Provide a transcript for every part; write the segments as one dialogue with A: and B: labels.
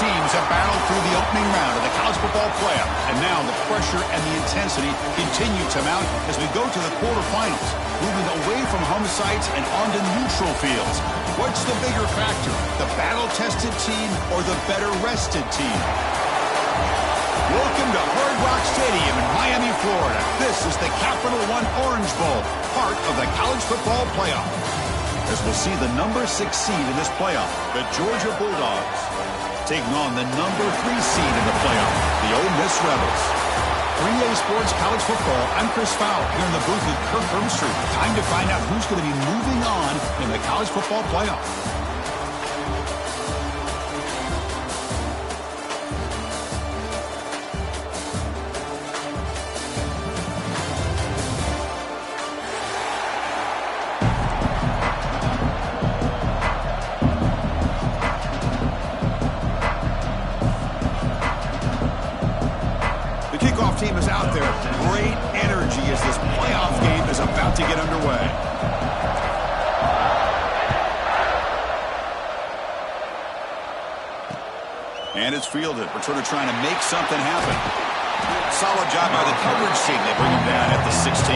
A: teams have battled through the opening round of the college football playoff, and now the pressure and the intensity continue to mount as we go to the quarterfinals, moving away from home sites and onto neutral fields. What's the bigger factor, the battle-tested team or the better-rested team? Welcome to Hard Rock Stadium in Miami, Florida. This is the Capital One Orange Bowl, part of the college football playoff. As we'll see the number 6 seed in this playoff, the Georgia Bulldogs, taking on the number 3 seed in the playoff, the Ole Miss Rebels. 3A Sports College Football, I'm Chris Fowler here in the booth with Kirk Herbstreit. Time to find out who's going to be moving on in the college football playoff. Team is out there. Great energy as this playoff game is about to get underway. And it's fielded. Returner trying to make something happen. Solid job by the coverage team. They bring him down at the 16.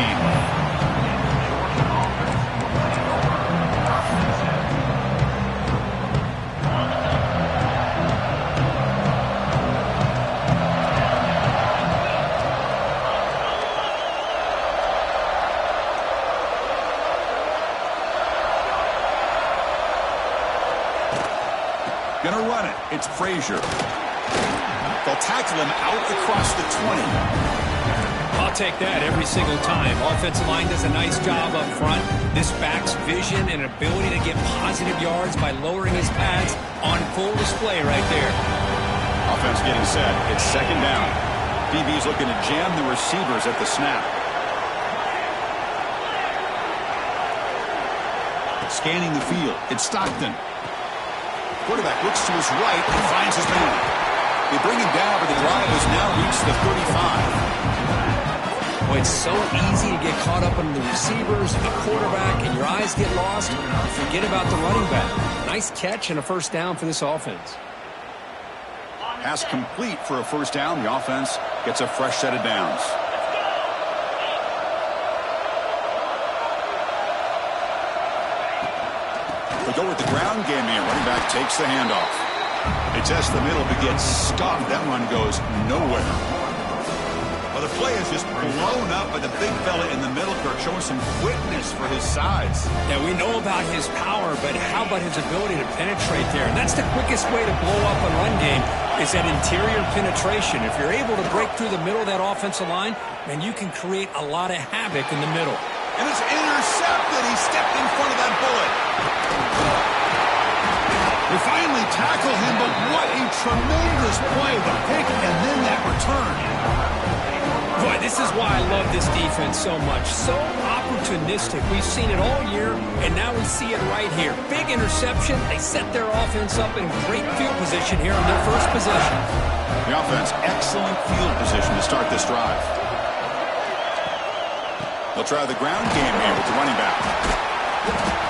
A: Gonna run it. It's Frazier. They'll tackle him out across the 20.
B: I'll take that every single time. Offensive line does a nice job up front. This back's vision and ability to get positive yards by lowering his pads on full display right there.
A: Offense getting set. It's second down. DB's looking to jam the receivers at the snap. Scanning the field. It's Stockton. Quarterback looks to his right and finds his man. They bring him down, but the drive has now reached the 35.
B: Well, it's so easy to get caught up in the receivers, the quarterback, and your eyes get lost. Forget about the running back. Nice catch and a first down for this offense.
A: Pass complete for a first down. The offense gets a fresh set of downs. They go with the ground game here. Running back takes the handoff. They test the middle, but gets stuffed. That run goes nowhere. Well, the play is just blown up by the big fella in the middle, Kirk, showing some quickness for his size.
B: Yeah, we know about his power, but how about his ability to penetrate there? And that's the quickest way to blow up a run game is that interior penetration. If you're able to break through the middle of that offensive line, then you can create a lot of havoc in the middle.
A: And it's intercepted. He stepped in front of that bullet. They finally tackle him, but what a tremendous play. The pick and then that return.
B: Boy, this is why I love this defense so much. So opportunistic. We've seen it all year, and now we see it right here. Big interception. They set their offense up in great field position here on their first possession.
A: The offense, excellent field position to start this drive. They'll try the ground game here with the running back.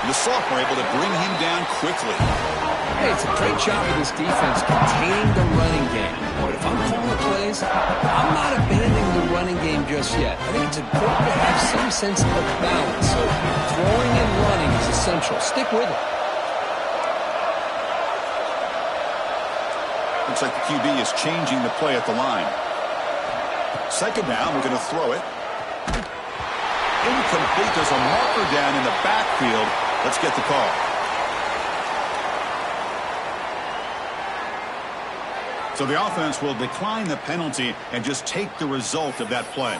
A: The sophomore able to bring him down quickly.
B: Hey, it's a great job of this defense containing the running game. But if I'm calling the plays, I'm not abandoning the running game just yet. I think it's important to have some sense of balance. So throwing and running is essential. Stick with it.
A: Looks like the QB is changing the play at the line. Second down, we're going to throw it. Incomplete. There's a marker down in the backfield. Let's get the call. So the offense will decline the penalty and just take the result of that play.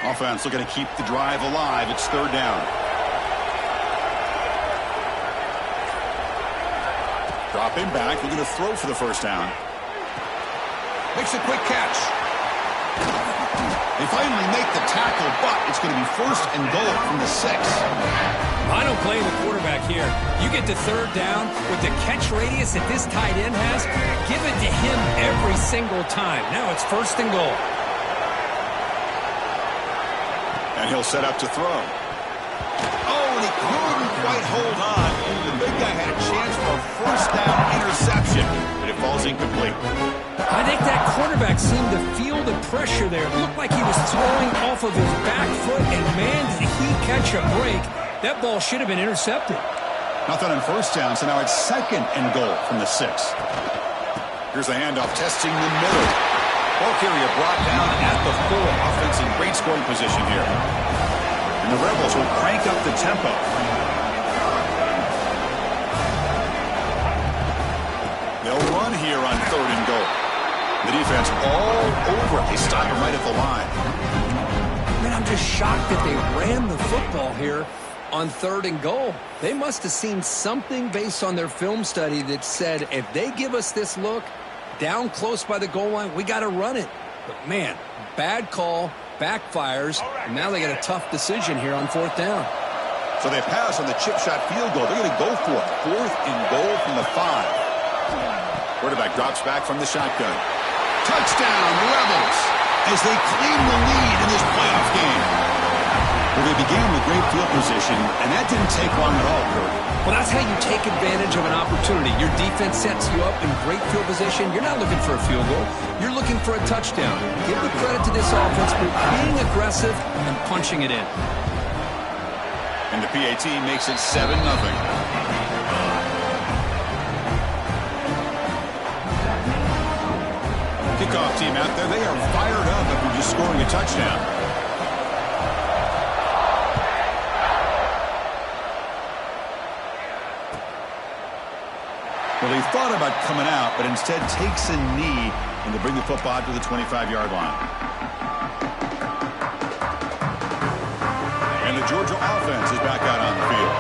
A: Offense looking to keep the drive alive. It's third down. Dropping back, looking to throw for the first down. Makes a quick catch. They finally make the tackle, but it's going to be first and goal from the 6.
B: I don't blame the quarterback here. You get to third down with the catch radius that this tight end has. Give it to him every single time. Now it's first and goal.
A: And he'll set up to throw. Oh, and he couldn't quite hold on. The big guy had a chance for a first down interception, but it falls incomplete.
B: I think that quarterback seemed to feel the pressure there. It looked like he was throwing off of his back foot, and man, did he catch a break. That ball should have been intercepted.
A: Nothing on first down, so now it's 2nd and goal from the 6. Here's a handoff, testing the middle. Ball carrier brought down at the 4. Offense in great scoring position here. And the Rebels will crank up the tempo. They'll run here on 3rd and goal. The defense all over. They stop him right at the line.
B: Man, I'm just shocked that they ran the football here on 3rd and goal. They must have seen something based on their film study that said, if they give us this look down close by the goal line, we got to run it. But man, bad call, backfires, and now they got a tough decision here on 4th down.
A: So they pass on the chip shot field goal. They're going to go for it. 4th and goal from the 5. Quarterback drops back from the shotgun. Touchdown, Rebels, as they claim the lead in this playoff game. Well, they began with great field position, and that didn't take long at all, Kurt.
B: Well, that's how you take advantage of an opportunity. Your defense sets you up in great field position. You're not looking for a field goal. You're looking for a touchdown. Give the credit to this offense for being aggressive and punching it in.
A: And the PAT makes it 7-0. Kickoff team out there. They are fired up after just scoring a touchdown. Well, he thought about coming out, but instead takes a knee and to bring the football to the 25-yard line. And the Georgia offense is back out on the field.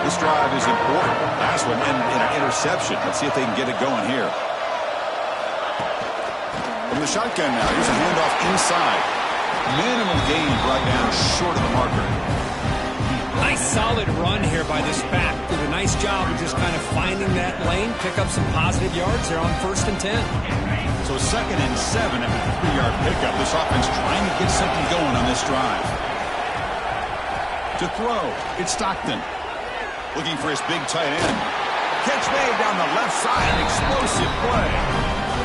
A: This drive is important. Last one ended in an interception. Let's see if they can get it going here. From the shotgun now, here's a handoff inside. Minimal gain brought down short of the marker.
B: Nice solid run here by this back. Did a nice job of just kind of finding that lane, pick up some positive yards there on 1st and 10.
A: So 2nd and 7 at the 3-yard pickup. This offense trying to get something going on this drive. To throw, it's Stockton. Looking for his big tight end. Catch made down the left side, an explosive play.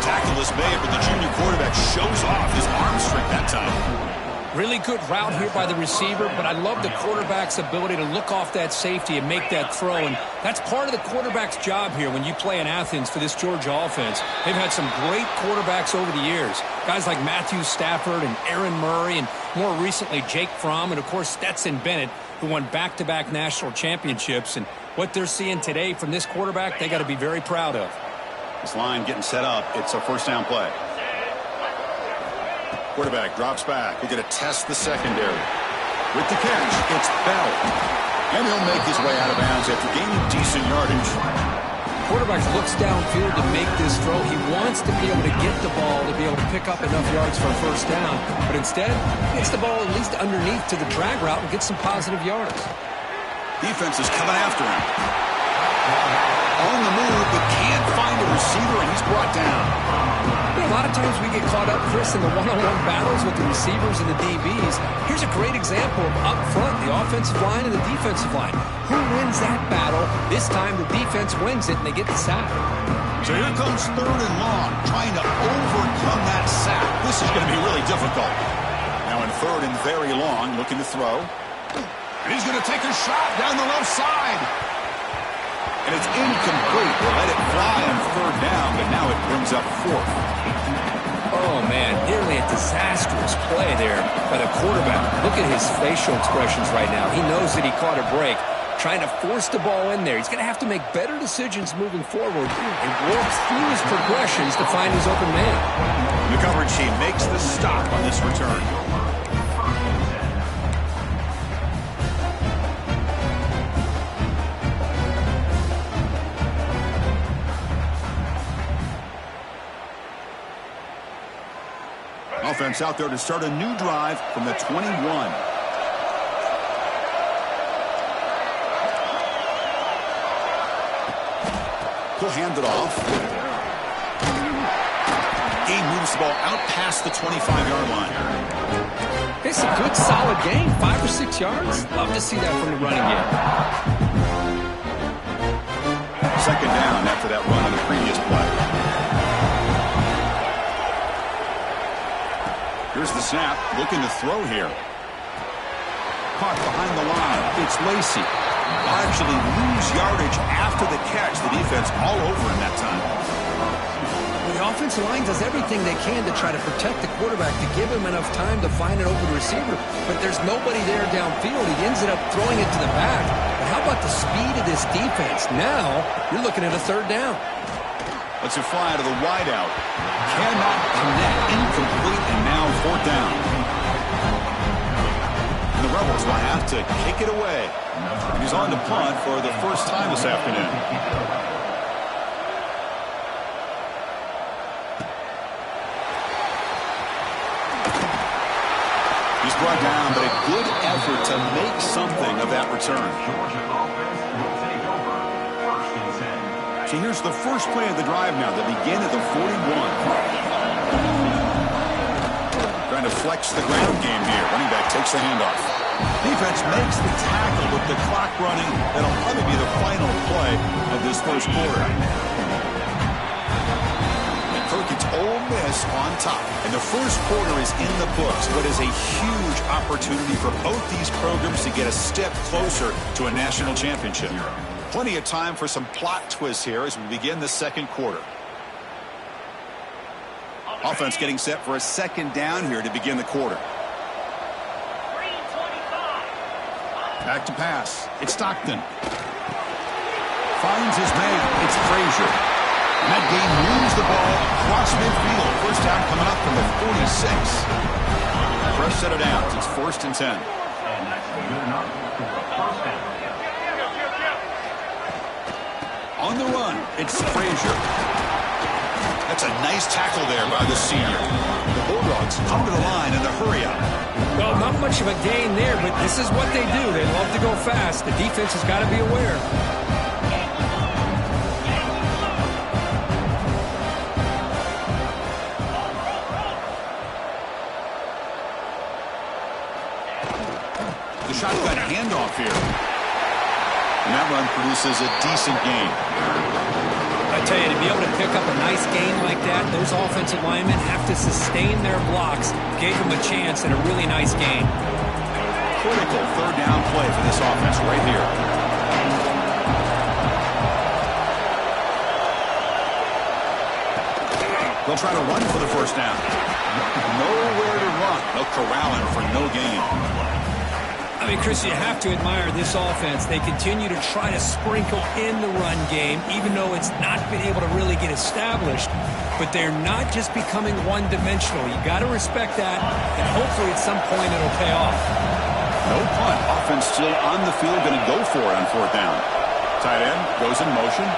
A: Tackle is made, but the junior quarterback shows off his arm strength that time.
B: Really good route here by the receiver, but I love the quarterback's ability to look off that safety and make that throw. And that's part of the quarterback's job here when you play in Athens for this Georgia offense. They've had some great quarterbacks over the years. Guys like Matthew Stafford and Aaron Murray, and more recently Jake Fromm, and of course Stetson Bennett, who won back-to-back national championships. And what they're seeing today from this quarterback, they got to be very proud of.
A: This line getting set up. It's a first down play. Quarterback drops back. We're going to test the secondary. With the catch, it's Bell. And he'll make his way out of bounds after gaining decent yardage.
B: Quarterback looks downfield to make this throw. He wants to be able to get the ball to be able to pick up enough yards for a first down. But instead, gets the ball at least underneath to the drag route and gets some positive yards.
A: Defense is coming after him. On the move, but can't find a receiver, and he's brought down.
B: A lot of times we get caught up, Chris, in the one-on-one battles with the receivers and the DBs. Here's a great example of up front, the offensive line and the defensive line. Who wins that battle? This time the defense wins it, and they get the sack.
A: So here comes 3rd and long, trying to overcome that sack. This is going to be really difficult. Now in 3rd and very long, looking to throw. And he's going to take a shot down the left side. And it's incomplete. We'll let it fly on 3rd down, but now it brings up 4th.
B: Oh, man, nearly a disastrous play there by the quarterback. Look at his facial expressions right now. He knows that he caught a break, trying to force the ball in there. He's going to have to make better decisions moving forward and work through his progressions to find his open man.
A: The coverage team makes the stop on this return. Offense out there to start a new drive from the 21. He'll hand it off. He moves the ball out past the 25-yard line.
B: It's a good, solid game. 5 or 6 yards. Love to see that from the running game.
A: Second down after that run on the previous play. Here's the snap. Looking to throw here. Caught behind the line. It's Lacey. They'll actually lose yardage after the catch. The defense all over in that time.
B: The offensive line does everything they can to try to protect the quarterback, to give him enough time to find an open receiver. But there's nobody there downfield. He ends up throwing it to the back. But how about the speed of this defense? Now you're looking at a third down.
A: Let's it fly to the wideout. Cannot connect. Incomplete, and now fourth down. And the Rebels will have to kick it away. And he's on to punt for the first time this afternoon. He's brought down, but a good effort to make something of that return. So here's the first play of the drive now. They begin at the 41. Trying to flex the ground game here. Running back takes the handoff. Defense makes the tackle with the clock running. That'll probably be the final play of this first quarter. And Kirk, it's Ole Miss on top. And the first quarter is in the books. What is a huge opportunity for both these programs to get a step closer to a national championship. Plenty of time for some plot twists here as we begin the second quarter. Offense getting set for a second down here to begin the quarter. Back to pass. It's Stockton. Finds his man. It's Frazier. And that game moves the ball across midfield. First down coming up from the 46. Fresh set of downs. It's 1st and 10. On the run, it's Frazier. That's a nice tackle there by the senior. The Bulldogs come to the line in a hurry-up.
B: Well, not much of a gain there, but this is what they do. They love to go fast. The defense has got to be aware.
A: The shotgun handoff here. And that run produces a decent gain.
B: I tell you, to be able to pick up a nice gain like that, those offensive linemen have to sustain their blocks. Gave them a chance and a really nice gain.
A: Critical third down play for this offense right here. They'll try to run for the first down. Nowhere to run. They'll corral him for no gain.
B: I mean, Chris, you have to admire this offense. They continue to try to sprinkle in the run game, even though it's not been able to really get established. But they're not just becoming one-dimensional. You got to respect that, and hopefully at some point it'll pay off.
A: No punt. Offense still on the field, going to go for it on fourth down. Tight end goes in motion.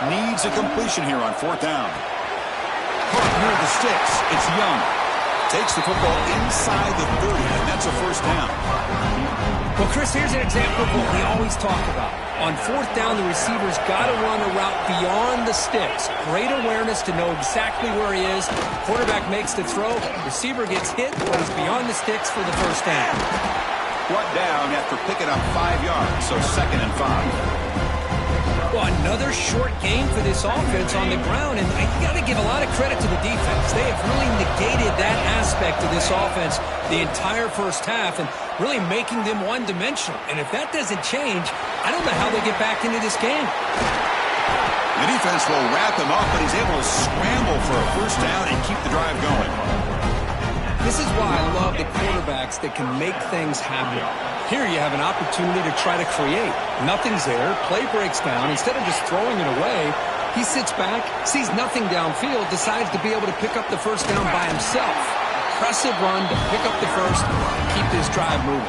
A: Needs a completion here on fourth down. Caught near the sticks. It's Young. Takes the football inside the 30, and that's a first down.
B: Well, Chris, here's an example of what we always talk about. On fourth down, the receiver's got to run a route beyond the sticks. Great awareness to know exactly where he is. Quarterback makes the throw. Receiver gets hit, but he's beyond the sticks for the first down.
A: Brought down after picking up 5 yards, so 2nd and 5.
B: Well, another short game for this offense on the ground, and you got to give a lot of credit to the defense. They have really negated that aspect of this offense the entire first half and really making them one-dimensional. And if that doesn't change, I don't know how they get back into this game.
A: The defense will wrap him up, but he's able to scramble for a first down and keep the drive going.
B: This is why I love the quarterbacks that can make things happen. Here you have an opportunity to try to create. Nothing's there. Play breaks down. Instead of just throwing it away, he sits back, sees nothing downfield, decides to be able to pick up the first down by himself. Impressive run to pick up the first and keep this drive moving.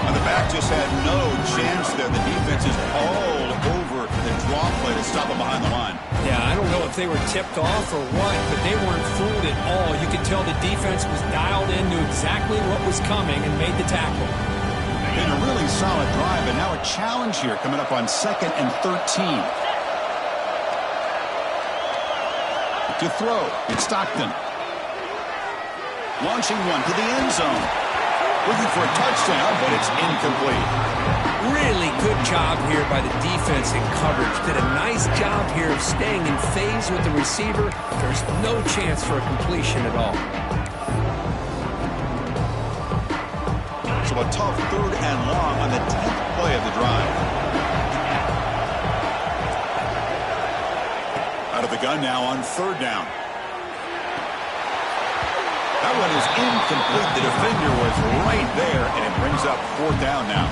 A: And the back just had no chance there. The defense is all over the draw play to stop him behind the line.
B: Yeah, I don't know if they were tipped off or what, but they weren't fooled at all. You could tell the defense was dialed in, knew exactly what was coming, and made the tackle.
A: Been a really solid drive, and now a challenge here coming up on 2nd and 13. To throw, it's Stockton. Launching one to the end zone. Looking for a touchdown, but it's incomplete.
B: Really good job here by the defense in coverage. Did a nice job here of staying in phase with the receiver. There's no chance for a completion at all.
A: So a tough 3rd and long on the 10th play of the drive. Out of the gun now on 3rd down. That one is incomplete. The defender was right there, and it brings up 4th down now.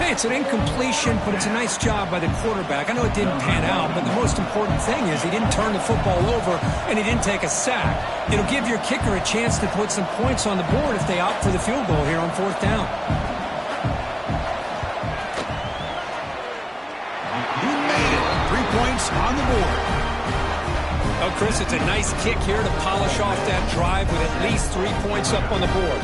B: Hey, it's an incompletion, but it's a nice job by the quarterback. I know it didn't pan out, but the most important thing is he didn't turn the football over and he didn't take a sack. It'll give your kicker a chance to put some points on the board if they opt for the field goal here on 4th down.
A: He made it. 3 points on the board.
B: Oh, Chris, it's a nice kick here to polish off that drive with at least 3 points up on the board.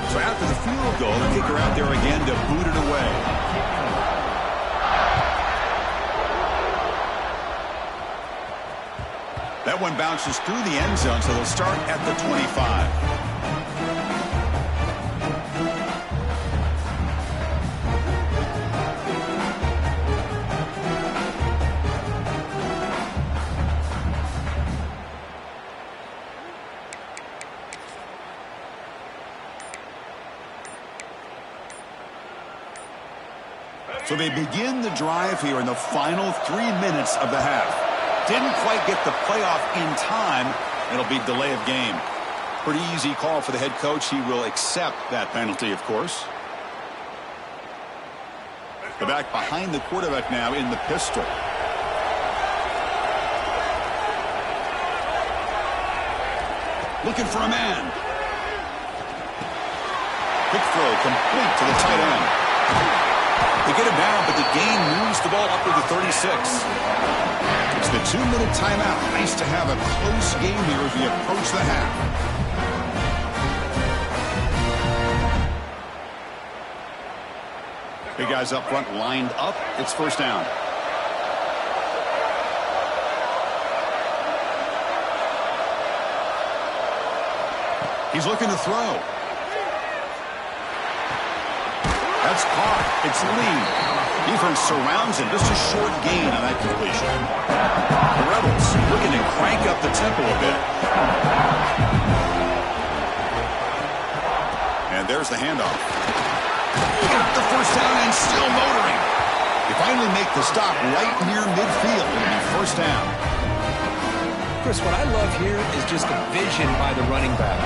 A: So after the field goal, the kicker out there again to boot it away. That one bounces through the end zone, so they'll start at the 25. So they begin the drive here in the final 3 minutes of the half. Didn't quite get the playoff in time. It'll be delay of game. Pretty easy call for the head coach. He will accept that penalty, of course. The back behind the quarterback now in the pistol. Looking for a man. Quick throw complete to the tight end. They get him down, but the gain moves the ball up to the 36. It's the 2-minute timeout. Nice to have a close game here as we approach the half. Big guys up front lined up. It's 1st down. He's looking to throw. That's caught. It's Lee. Defense surrounds him. Just a short gain on that completion. The Rebels looking to crank up the tempo a bit. And there's the handoff. He got the 1st down and still motoring. They finally make the stop right near midfield. It'll be 1st down.
B: Chris, what I love here is just the vision by the running back.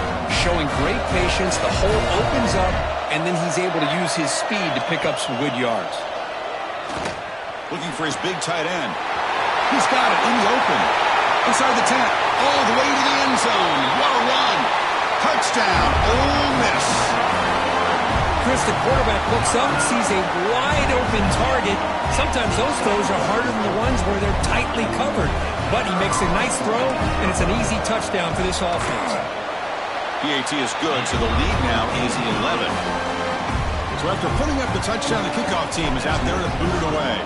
B: Showing great patience. The hole opens up, and then he's able to use his speed to pick up some good yards.
A: Looking for his big tight end. He's got it in the open. Inside the 10. All the way to the end zone. What a run. Touchdown, Ole Miss.
B: Chris, the quarterback looks up, sees a wide-open target. Sometimes those throws are harder than the ones where they're tightly covered. But he makes a nice throw, and it's an easy touchdown for this offense.
A: PAT is good, so the lead now is 11. So after putting up the touchdown, the kickoff team is out there to boot it away.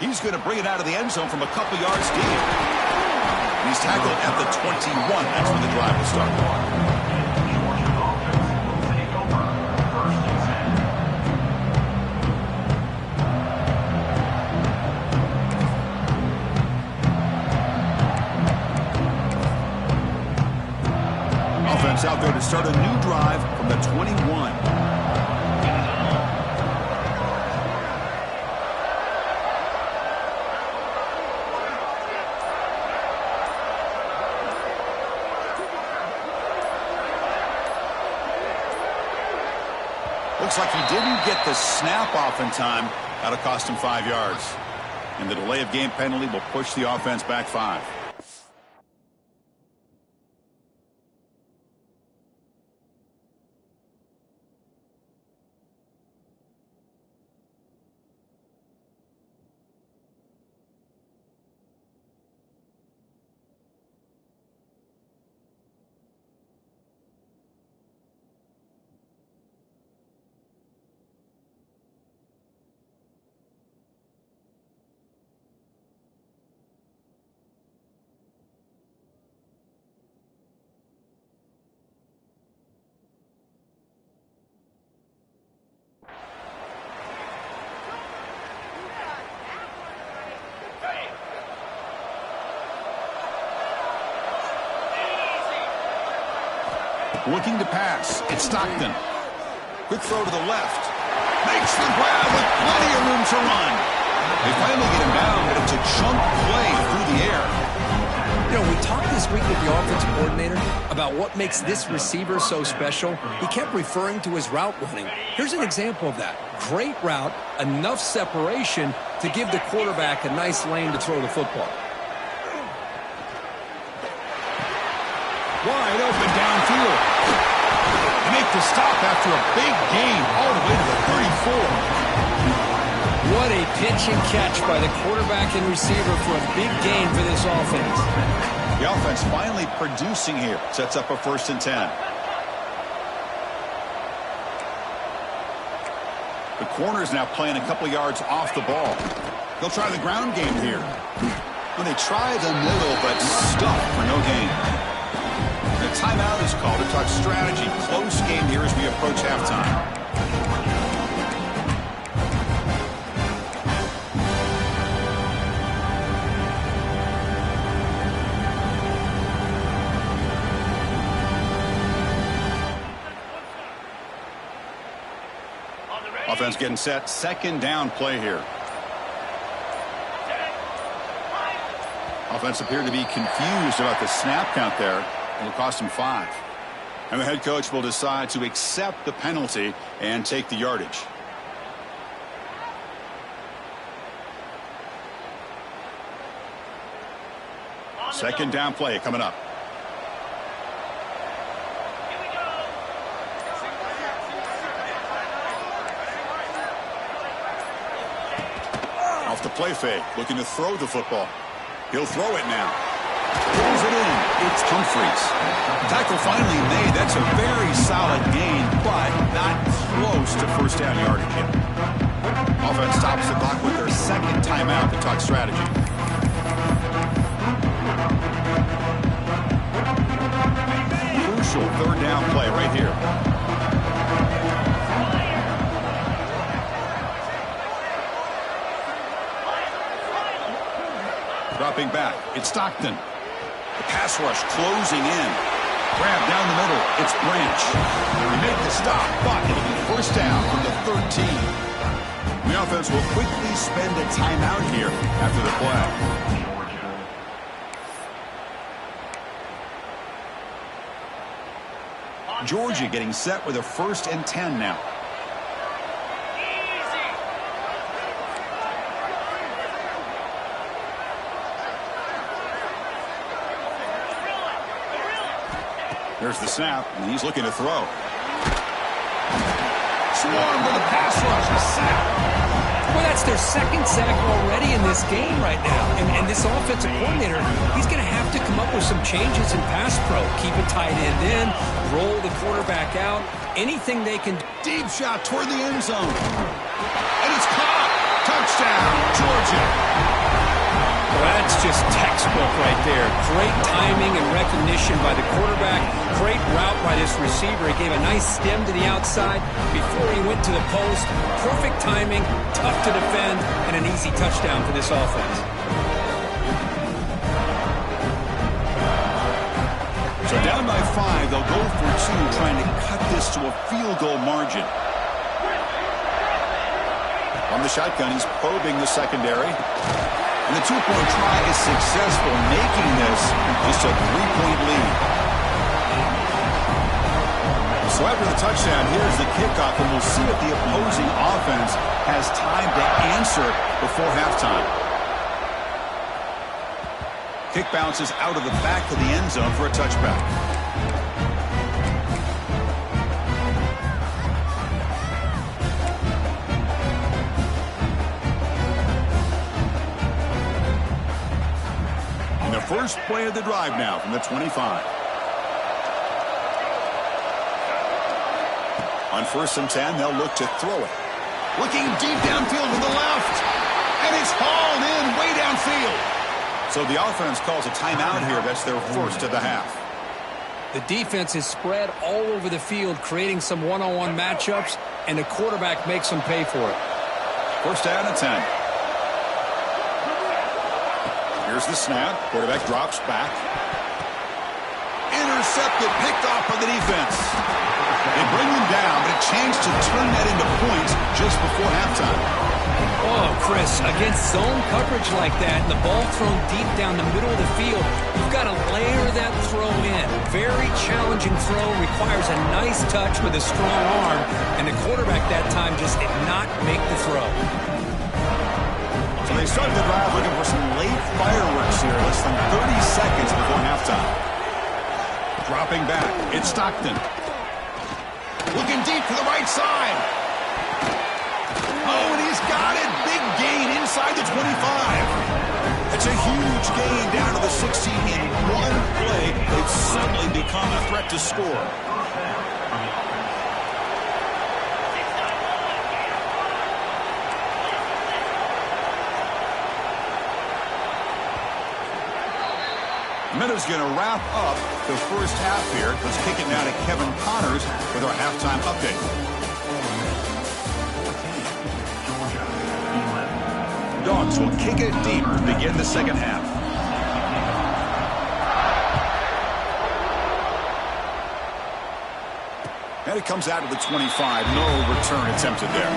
A: He's going to bring it out of the end zone from a couple yards deep. He's tackled at the 21. That's when the drive will start. Offense out there to start a new drive from the 21. Looks like he didn't get the snap off in time. That'll cost him 5 yards. And the delay of game penalty will push the offense back 5. Looking to pass. It's Stockton. Quick throw to the left. Makes the grab with plenty of room to run. They finally get him down, but it's a chunk play through the air.
B: You know, we talked this week with the offensive coordinator about what makes this receiver so special. He kept referring to his route running. Here's an example of that. Great route, enough separation to give the quarterback a nice lane to throw the football.
A: Wide open downfield. They make the stop after a big gain all the way to the 34.
B: What a pitch and catch by the quarterback and receiver for a big gain for this offense.
A: The offense finally producing here. Sets up a 1st and 10. The corner's now playing a couple yards off the ball. They'll try the ground game here. Well, they try the middle, but stuffed for no gain. The timeout is called to talk strategy. Close game here as we approach halftime. Offense getting set. 2nd down play here. Offense appeared to be confused about the snap count there. It'll cost him 5. And the head coach will decide to accept the penalty and take the yardage. Second down play coming up. Off the play fake, looking to throw the football. He'll throw it now. Pulls it in. It's Humphries. Tackle finally made. That's a very solid gain, but not close to 1st down yardage yet. Offense stops the clock with their 2nd timeout to talk strategy. Crucial 3rd down play right here. Dropping back. It's Stockton. The pass rush closing in. Grab down the middle. It's Branch. They make the stop, but it'll be 1st down from the 13. The offense will quickly spend a timeout here after the play. Georgia getting set with a 1st and 10 now. There's the snap, and he's looking to throw. Swarm with a pass rush, a sack.
B: Well, that's their 2nd sack already in this game right now. And this offensive coordinator, he's going to have to come up with some changes in pass pro. Keep a tight end in, roll the quarterback out, anything they can.
A: Deep shot toward the end zone. And it's caught. Touchdown, Georgia.
B: Well, that's just textbook right there. Great timing and recognition by the quarterback. Great route by this receiver. He gave a nice stem to the outside before he went to the post. Perfect timing, tough to defend, and an easy touchdown for this offense.
A: So down by 5, they'll go for 2, trying to cut this to a field goal margin. On the shotgun, he's probing the secondary. And the 2-point try is successful, making this just a 3-point lead. So after the touchdown, here's the kickoff, and we'll see if the opposing offense has time to answer before halftime. Kick bounces out of the back of the end zone for a touchback. First play of the drive now from the 25. On 1st and 10, they'll look to throw it. Looking deep downfield to the left. And it's hauled in way downfield. So the offense calls a timeout here. That's their 1st of the half.
B: The defense is spread all over the field, creating some one-on-one matchups, and the quarterback makes them pay for it.
A: 1st down and 10. Here's the snap. Quarterback drops back. intercepted, picked off by the defense. They bring them down, but a chance to turn that into points just before halftime.
B: Oh, Chris, against zone coverage like that, and the ball thrown deep down the middle of the field, you've got to layer that throw in. Very challenging throw, requires a nice touch with a strong arm, and the quarterback that time just did not make the throw.
A: So they start the drive looking for some late fireworks here, less than 30 seconds before halftime. Dropping back, it's Stockton. Looking deep to the right side. Oh, and he's got it. Big gain inside the 25. It's a huge gain down to the 16 in one play. They've suddenly become a threat to score. Minute's going to wrap up the first half here. Let's kick it now to Kevin Connors with our halftime update. Dogs will kick it deep to begin the second half. And it comes out to the 25. No return attempted there.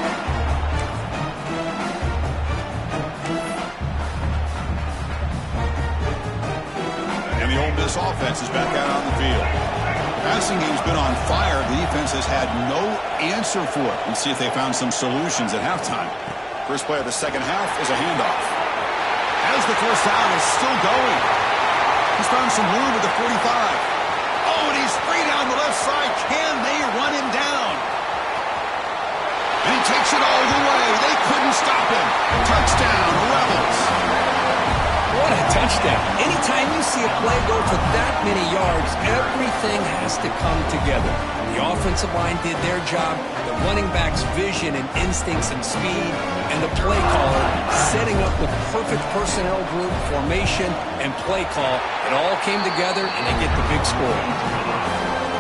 A: And the Ole Miss offense is back out on the field. The passing game's been on fire. The defense has had no answer for it. Let's see if they found some solutions at halftime. First play of the second half is a handoff. As the first down is still going. He's found some room at the 45. Oh, and he's free down the left side. Can they run him down? And he takes it all the way. They couldn't stop him. Touchdown, Rebels.
B: What a touchdown. Anytime you see a play go for that many yards, everything has to come together. The offensive line did their job, the running back's vision and instincts and speed, and the play caller setting up the perfect personnel group, formation, and play call. It all came together, and they get the big score.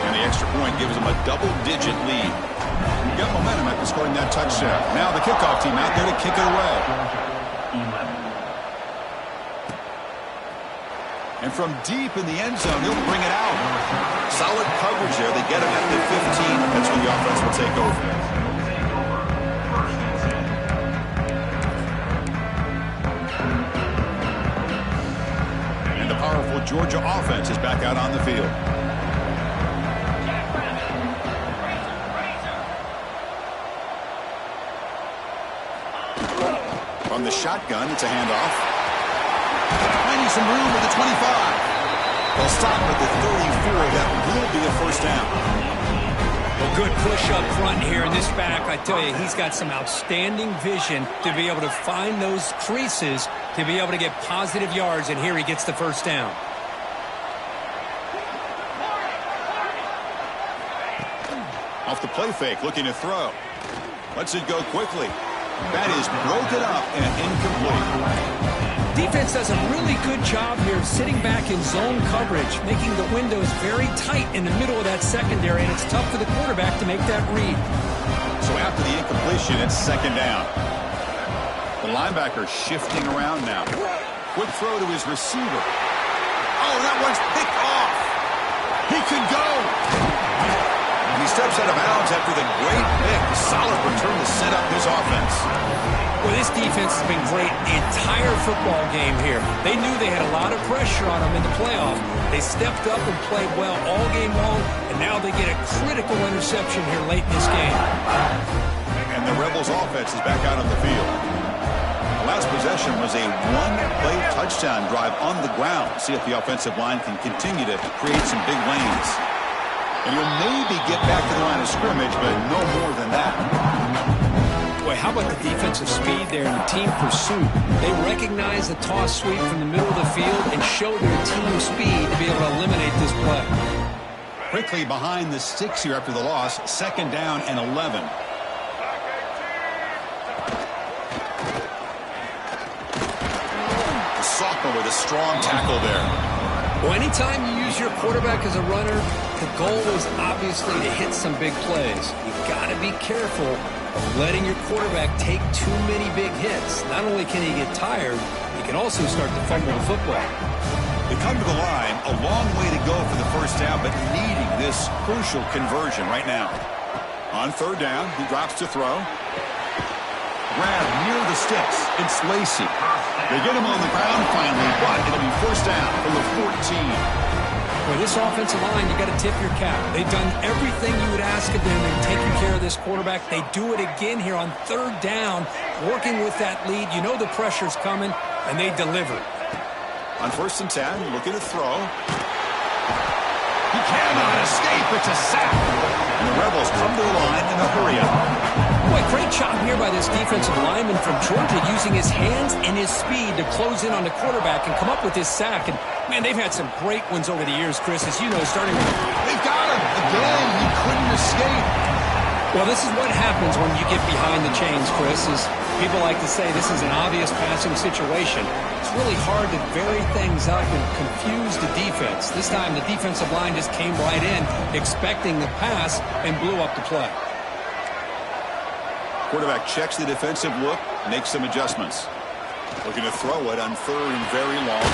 A: And the extra point gives them a double-digit lead. You got momentum after scoring that touchdown. Now the kickoff team out there to kick it away. And from deep in the end zone, he'll bring it out. Solid coverage there. They get him at the 15. That's when the offense will take over. And the powerful Georgia offense is back out on the field. From the shotgun, it's a handoff. Finding some room at the 25. They'll stop at the 34. That will be a first down.
B: Well, good push up front here in this back. I tell you, he's got some outstanding vision to be able to find those creases, to be able to get positive yards, and here he gets the first down.
A: Off the play fake, looking to throw. Lets it go quickly. That is broken up and incomplete.
B: Defense does a really good job here of sitting back in zone coverage, making the windows very tight in the middle of that secondary, and it's tough for the quarterback to make that read.
A: So after the incompletion, it's second down. The linebacker shifting around now. Quick throw to his receiver. Oh, that one's picked off. He could go. He steps out of bounds after the great pick. Solid return to set up his offense.
B: Well, this defense has been great the entire football game here. They knew they had a lot of pressure on them in the playoff. They stepped up and played well all game long, and now they get a critical interception here late in this game.
A: And the Rebels' offense is back out on the field. The last possession was a one-play touchdown drive on the ground. See if the offensive line can continue to create some big lanes. And you'll maybe get back to the line of scrimmage, but no more than that.
B: Boy, how about the defensive speed there and the team pursuit? They recognize the toss sweep from the middle of the field and show their team speed to be able to eliminate this play.
A: Quickly behind the sticks here after the loss. Second down and 11. The sophomore with a strong tackle there.
B: Well, anytime you use your quarterback as a runner, the goal is obviously to hit some big plays. You've got to be careful of letting your quarterback take too many big hits. Not only can he get tired, he can also start to fumble the football.
A: They come to the line, a long way to go for the first down, but needing this crucial conversion right now. On third down, he drops to throw. Grab near the sticks. It's Lacey. They get him on the ground finally, but it'll be first down from the 14.
B: Boy, this offensive line, you got to tip your cap. They've done everything you would ask of them in taking care of this quarterback. They do it again here on third down, working with that lead. You know the pressure's coming, and they deliver.
A: On first and 10, looking to throw. He cannot escape. It's a sack. And the Rebels come to the line in a hurry-up.
B: Boy, great job here by this defensive lineman from Georgia using his hands and his speed to close in on the quarterback and come up with this sack. And, man, they've had some great ones over the years, Chris, as you know, starting with...
A: They've got him. Again, he couldn't escape.
B: Well, this is what happens when you get behind the chains, Chris, is people like to say this is an obvious passing situation. It's really hard to vary things up and confuse the defense. This time, the defensive line just came right in, expecting the pass, and blew up the play.
A: Quarterback checks the defensive look, makes some adjustments. Looking to throw it on third and very long.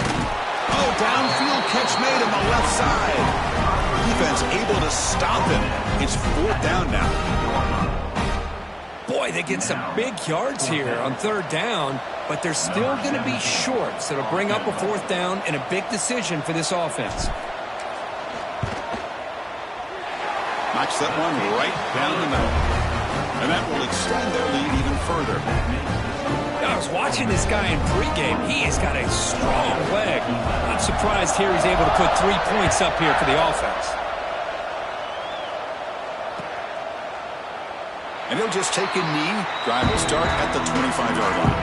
A: Oh, downfield catch made on the left side. Defense able to stop him. It's fourth down now.
B: Boy, they get some big yards here on third down, but they're still going to be short, so it'll bring up a fourth down and a big decision for this offense.
A: Knocks that one right down the middle. And that will extend their lead even further.
B: I was watching this guy in pregame. He has got a strong leg. I'm surprised here he's able to put 3 points up here for the offense.
A: And he'll just take a knee. Drive will start at the 25-yard line.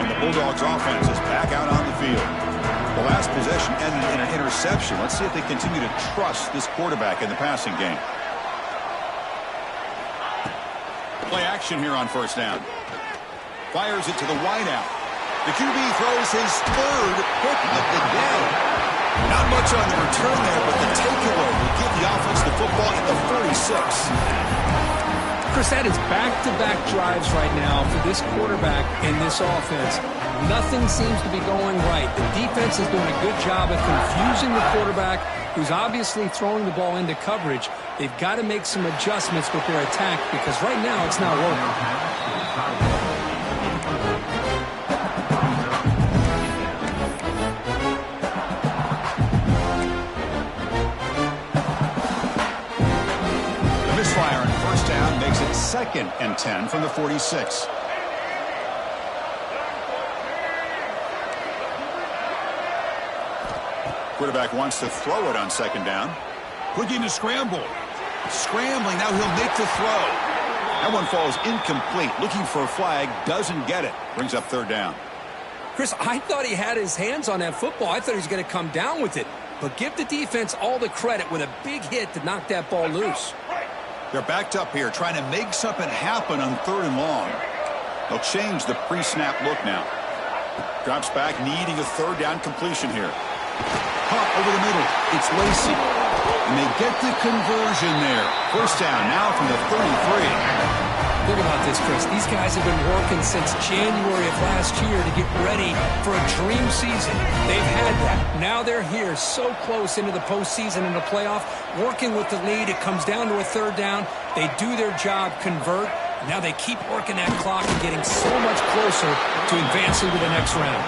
A: And the Bulldogs offense is back out on the field. The last possession ended in an interception. Let's see if they continue to trust this quarterback in the passing game. Play action here on first down. Fires it to the wideout. The QB throws his third pick of the day. Not much on the return there, but the takeaway will give the offense the football at the 46.
B: Chris, that is back-to-back drives right now for this quarterback and this offense. Nothing seems to be going right. The defense is doing a good job of confusing the quarterback, who's obviously throwing the ball into coverage. They've got to make some adjustments with their attack because right now it's not working.
A: Misfire on first down makes it 2nd and 10 from the 46. Quarterback wants to throw it on second down. Looking to scramble. Scrambling, now he'll make the throw. That one falls incomplete. Looking for a flag, doesn't get it. Brings up third down.
B: Chris, I thought he had his hands on that football. I thought he was going to come down with it. But give the defense all the credit with a big hit to knock that ball loose.
A: They're backed up here, trying to make something happen on third and long. They'll change the pre-snap look now. Drops back, needing a third down completion here. Pop over the middle. It's Lacey. And they get the conversion there. First down now from the 33.
B: Think about this, Chris. These guys have been working since January of last year to get ready for a dream season. They've had that. Now they're here so close into the postseason and the playoff, working with the lead. It comes down to a third down. They do their job, convert. Now they keep working that clock and getting so much closer to advancing to the next round.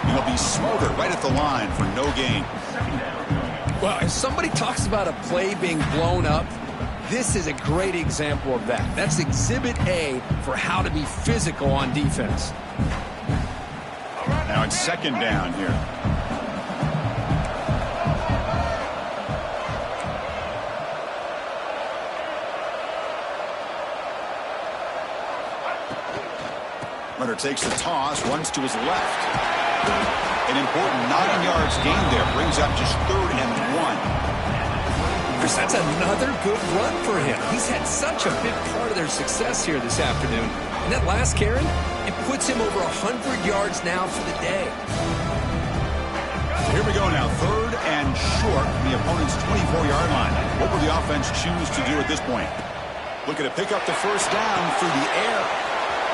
A: And they'll be smothered right at the line for no gain.
B: Well, if somebody talks about a play being blown up, this is a great example of that. That's exhibit A for how to be physical on defense.
A: Now it's second down here. Runner takes the toss, runs to his left. An important 9 yards gain there. Brings up just 3rd and 1.
B: Chris, that's another good run for him. He's had such a big part of their success here this afternoon. And that last carry, it puts him over 100 yards now for the day.
A: Here we go now. 3rd and short from the opponent's 24-yard line. What will the offense choose to do at this point? Looking to pick up the first down through the air.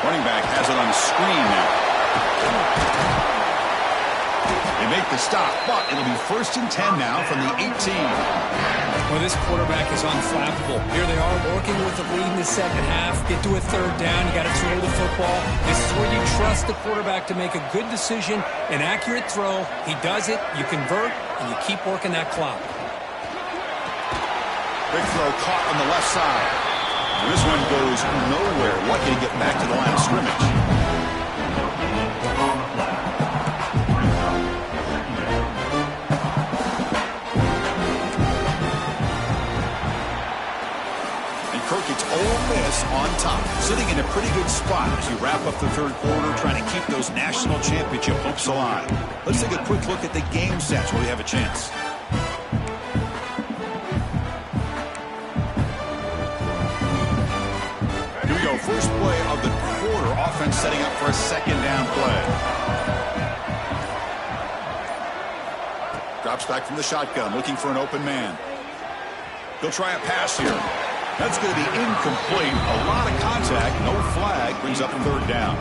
A: Running back has it on the screen now. They make the stop, but it'll be 1st and 10 now from the 18.
B: Well, this quarterback is unflappable. Here they are working with the lead in the second half. Get to a 3rd down. You got to throw the football. This is where you trust the quarterback to make a good decision, an accurate throw. He does it, you convert, and you keep working that clock.
A: Big throw caught on the left side. This one goes nowhere. Lucky to get back to the line of scrimmage. It's Ole Miss on top, sitting in a pretty good spot as you wrap up the 3rd quarter, trying to keep those national championship hopes alive. Let's take a quick look at the game stats where we have a chance. Here we go, first play of the quarter. Offense setting up for a 2nd down play. Drops back from the shotgun, looking for an open man. He'll try a pass here. That's going to be incomplete. A lot of contact. No flag. Brings up 3rd down.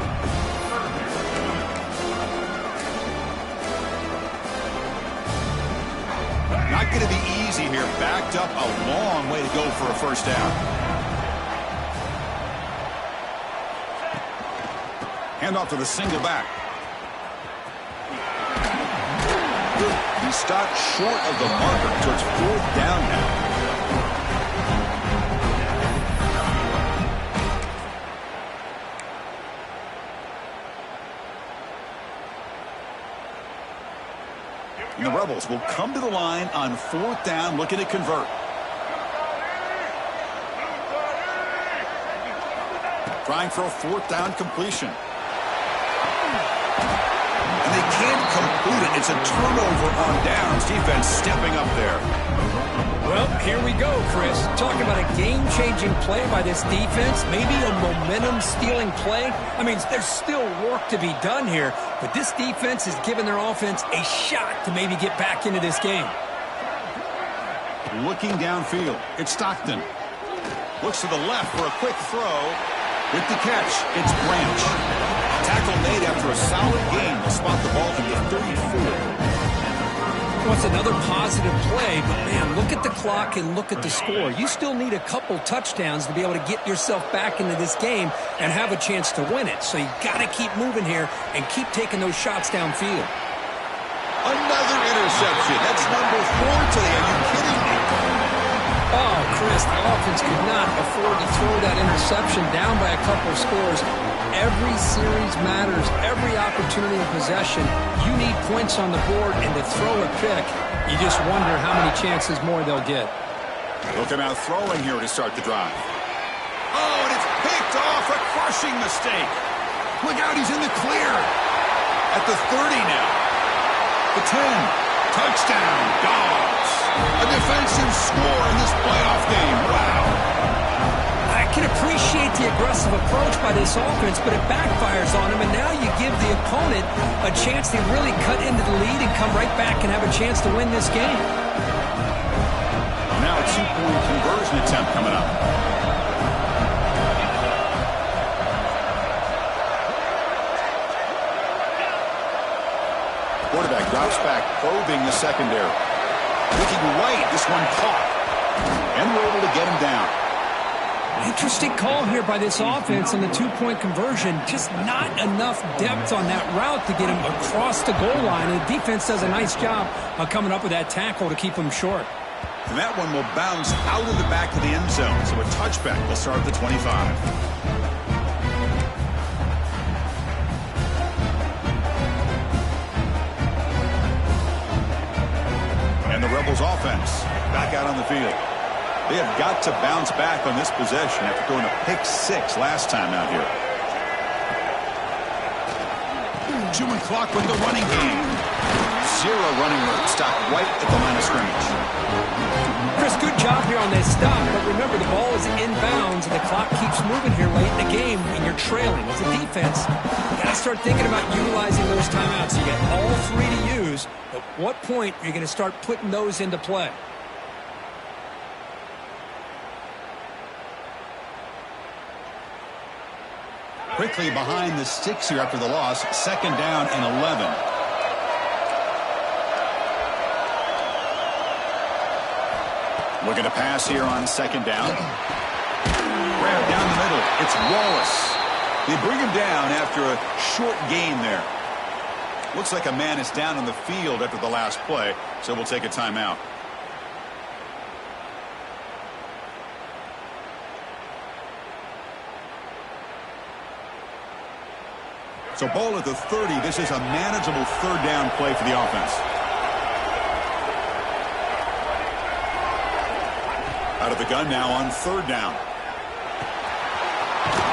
A: Not going to be easy here. Backed up a long way to go for a 1st down. Handoff to the single back. He stopped short of the marker, so it's 4th down now. And the Rebels will come to the line on 4th down, looking to convert. Trying for a 4th down completion. And they can't complete it. It's a turnover on downs. Defense stepping up there.
B: Well, here we go, Chris. Talking about a game-changing play by this defense, maybe a momentum-stealing play. I mean, there's still work to be done here, but this defense has given their offense a shot to maybe get back into this game.
A: Looking downfield, it's Stockton. Looks to the left for a quick throw. With the catch, it's Branch. Tackle made after a solid game. They'll spot the ball to the 34.
B: Well, it's another positive play, but, man, look at the clock and look at the score. You still need a couple touchdowns to be able to get yourself back into this game and have a chance to win it. So you got to keep moving here and keep taking those shots downfield.
A: Another interception. That's number 4 today. Are you kidding me?
B: Oh, Chris, the offense could not afford to throw that interception down by a couple of scores. Every series matters. Every opportunity in possession, you need points on the board, and to throw a pick, you just wonder how many chances more they'll get.
A: Looking out throwing here to start the drive. Oh, and it's picked off. A crushing mistake. Look out, he's in the clear. At the 30 now. The 10. Touchdown, Dogs. A defensive score in this playoff game. Wow.
B: I can appreciate the aggressive approach by this offense, but it backfires on them, and now you give the opponent a chance to really cut into the lead and come right back and have a chance to win this game.
A: Now a 2-point conversion attempt coming up. Quarterback drops back, probing the secondary. Looking right, this one caught. And we're able to get him down.
B: Interesting call here by this offense on the 2-point conversion. Just not enough depth on that route to get him across the goal line. And the defense does a nice job of coming up with that tackle to keep him short.
A: And that one will bounce out of the back of the end zone. So a touchback will start at the 25. And the Rebels offense back out on the field. They have got to bounce back on this possession after throwing a pick 6 last time out here. Chewing clock with the running game. 0 running room. Stopped right at the line of scrimmage.
B: Chris, good job here on this stop, but remember the ball is inbounds and the clock keeps moving here late in the game and you're trailing. As a defense, you got to start thinking about utilizing those timeouts. You got all 3 to use. At what point are you going to start putting those into play?
A: Quickly behind the sticks here after the loss. 2nd down and 11. Looking to pass here on 2nd down. Grab down the middle. It's Wallace. They bring him down after a short gain there. Looks like a man is down on the field after the last play, so we'll take a timeout. So ball at the 30. This is a manageable 3rd down play for the offense. Out of the gun now on 3rd down.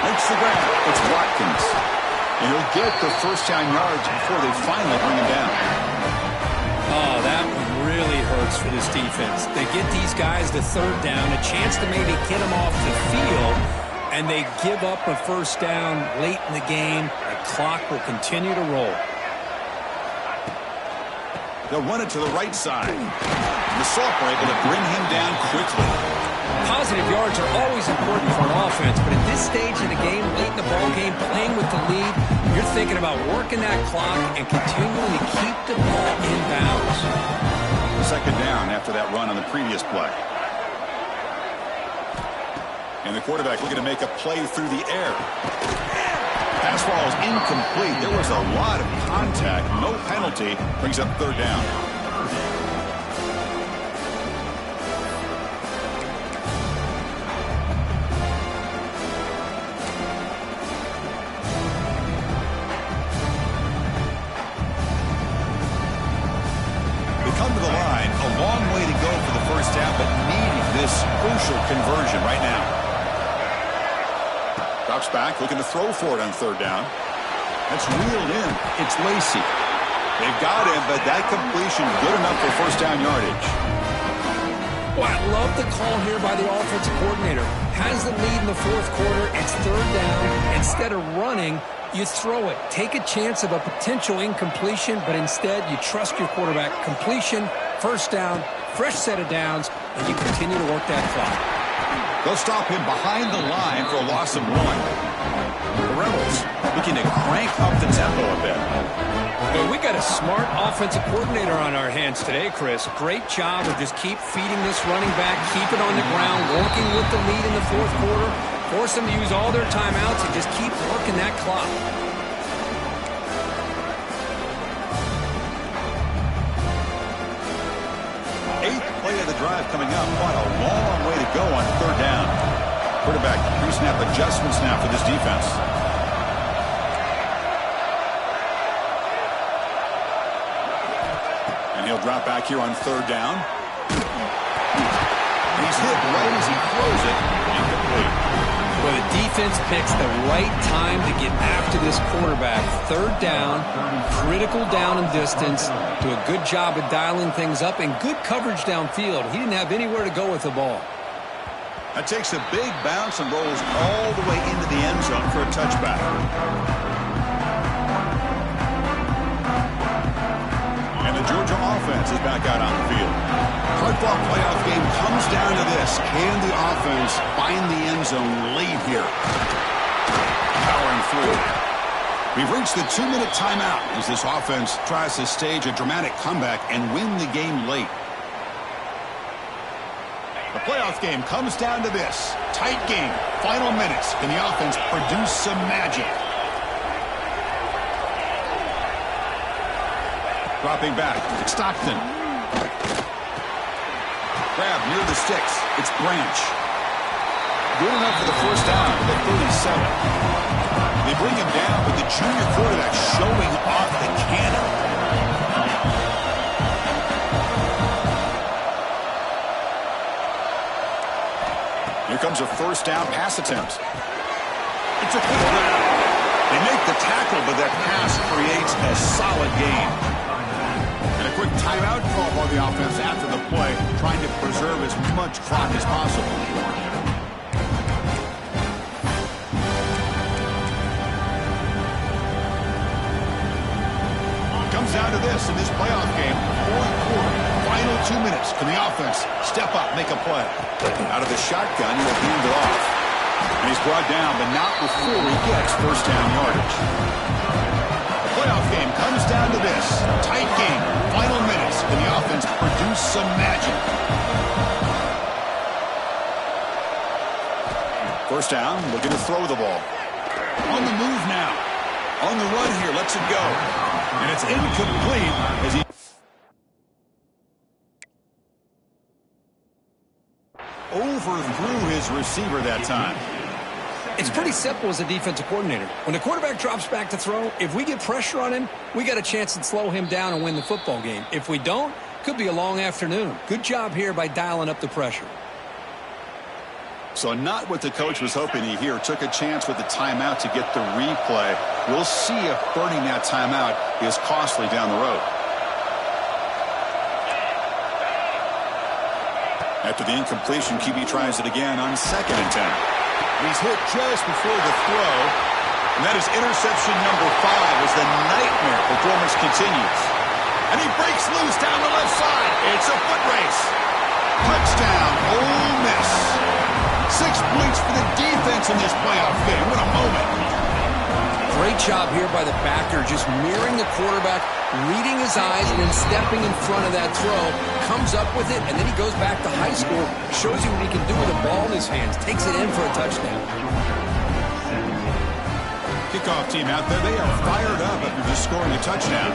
A: Makes the grab. It's Watkins. And he'll get the 1st down yards before they finally bring him down.
B: Oh, that one really hurts for this defense. They get these guys to 3rd down, a chance to maybe get them off the field, and they give up a 1st down late in the game. The clock will continue to roll.
A: They'll run it to the right side. And the Salk are able to bring him down quickly.
B: Positive yards are always important for an offense, but at this stage of the game, late in the ball game, playing with the lead, you're thinking about working that clock and continuing to keep the ball in bounds.
A: 2nd down after that run on the previous play. And the quarterback looking to make a play through the air. Pass ball is incomplete. There was a lot of contact. No penalty. Brings up 3rd down. Come to the line, a long way to go for the 1st half, but needing this crucial conversion right now. Drops back, looking to throw for it on 3rd down. That's reeled in. It's Lacey. They've got him, but that completion good enough for 1st down yardage.
B: Well, I love the call here by the offensive coordinator. Has the lead in the 4th quarter. It's 3rd down. Instead of running, you throw it. Take a chance of a potential incompletion, but instead you trust your quarterback. Completion, 1st down, fresh set of downs, and you continue to work that clock.
A: They'll stop him behind the line for a loss of 1. The Rebels looking to crank up the tempo a bit.
B: Well, we got a smart offensive coordinator on our hands today, Chris. Great job of just keep feeding this running back, keep it on the ground, working with the lead in the 4th quarter. Force them to use all their timeouts and just keep working that clock.
A: Eighth play of the drive coming up. Quite a long way to go on 3rd down. Quarterback pre-snap adjustments now for this defense. And he'll drop back here on 3rd down. He's hit right as he throws it. Incomplete.
B: Well, the defense picks the right time to get after this quarterback. 3rd down, critical down and distance. Do a good job of dialing things up and good coverage downfield. He didn't have anywhere to go with the ball.
A: That takes a big bounce and rolls all the way into the end zone for a touchback. And the Georgia offense is back out on the field. Hard-fought playoff game comes down to this. Can the offense find the end zone late here? Powering through. We've reached the 2-minute timeout as this offense tries to stage a dramatic comeback and win the game late. The playoff game comes down to this. Tight game. Final minutes. Can the offense produce some magic? Dropping back. It's Stockton. Grab near the sticks. It's Branch. Good enough for the 1st down at the 37. They bring him down with the junior quarterback showing off the cannon. Here comes a 1st down pass attempt. It's a quick grab. They make the tackle, but that pass creates a solid gain. And a quick timeout call by the offense after the play, trying to preserve as much clock as possible. Comes down to this in this playoff game. 4th quarter, final 2 minutes. Can the offense step up, make a play? Out of the shotgun, he'll hand it off. And he's brought down, but not before he gets first down yardage. The playoff game comes down to this. Tight game. Final minutes. Can the offense produce some magic? First down, looking to throw the ball. On the move now. On the run here, lets it go. And it's incomplete as he overthrew his receiver that time.
B: It's pretty simple as a defensive coordinator. When the quarterback drops back to throw, if we get pressure on him, we got a chance to slow him down and win the football game. If we don't, could be a long afternoon. Good job here by dialing up the pressure.
A: So not what the coach was hoping to hear. Took a chance with the timeout to get the replay. We'll see if burning that timeout is costly down the road. After the incompletion, QB tries it again on 2nd and 10. He's hit just before the throw. And that is interception number 5 as the nightmare performance continues. And he breaks loose down the left side. It's a foot race. Touchdown, Ole Miss. 6 points for the defense in this playoff game. What a moment.
B: Great job here by the backer, just mirroring the quarterback, reading his eyes, and then stepping in front of that throw. Comes up with it, and then he goes back to high school, shows you what he can do with the ball in his hands, takes it in for a touchdown.
A: Kickoff team out there, they are fired up after just scoring a touchdown.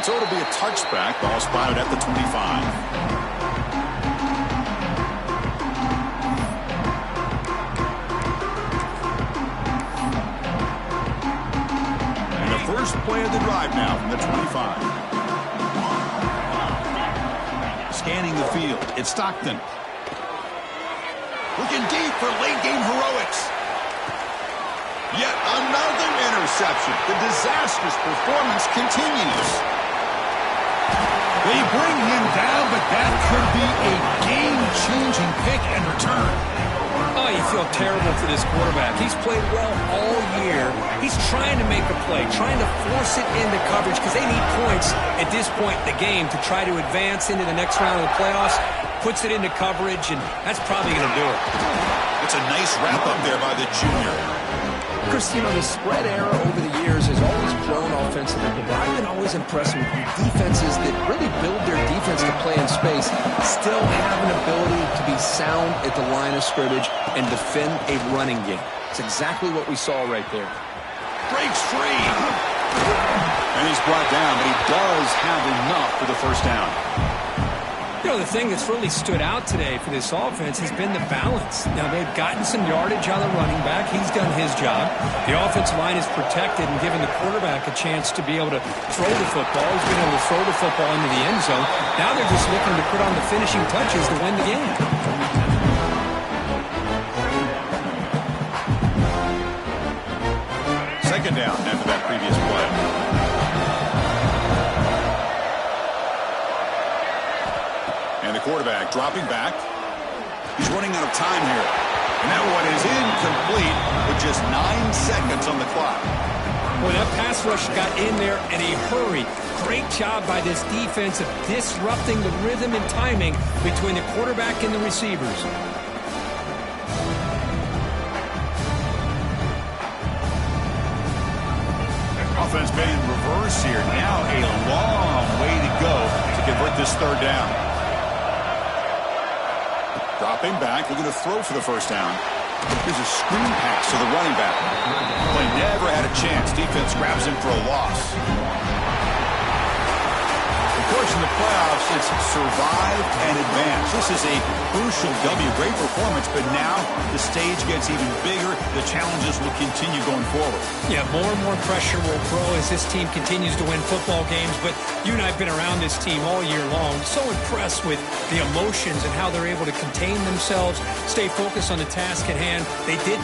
A: So it'll be a touchback. Ball spotted at the 25. And the first play of the drive now from the 25. Scanning the field. It's Stockton. Looking deep for late game heroics. Yet another interception. The disastrous performance continues. They bring him down, but that could be a game-changing pick and return.
B: Oh, you feel terrible for this quarterback. He's played well all year. He's trying to make a play, trying to force it into coverage because they need points at this point in the game to try to advance into the next round of the playoffs. Puts it into coverage, and that's probably going to do it.
A: It's a nice wrap-up there by the junior.
B: Chris, you know, the spread era over the years has always grown offensively, but I've been always impressed with defenses that really build their defense to play in space, still have an ability to be sound at the line of scrimmage and defend a running game. It's exactly what we saw right there.
A: Breaks free. And he's brought down, but he does have enough for the first down.
B: You know, the thing that's really stood out today for this offense has been the balance. Now, they've gotten some yardage on the running back. He's done his job. The offensive line is protected and given the quarterback a chance to be able to throw the football. He's been able to throw the football into the end zone. Now they're just looking to put on the finishing touches to win the game.
A: Second down after that previous play. And the quarterback dropping back. He's running out of time here. And that one is incomplete with just 9 seconds on the clock.
B: Boy, that pass rush got in there in a hurry. Great job by this defense of disrupting the rhythm and timing between the quarterback and the receivers.
A: Offense been in reverse here. Now a long way to go to convert this third down. Dropping back, looking to throw for the first down. Here's a screen pass to the running back. Play never had a chance. Defense grabs him for a loss. Of course, in the playoffs, it's survive and advance. This is a crucial W. Great performance, but now the stage gets even bigger. The challenges will continue going forward.
B: Yeah, more and more pressure will grow as this team continues to win football games. But you and I have been around this team all year long. So impressed with the emotions and how they're able to contain themselves, stay focused on the task at hand. They did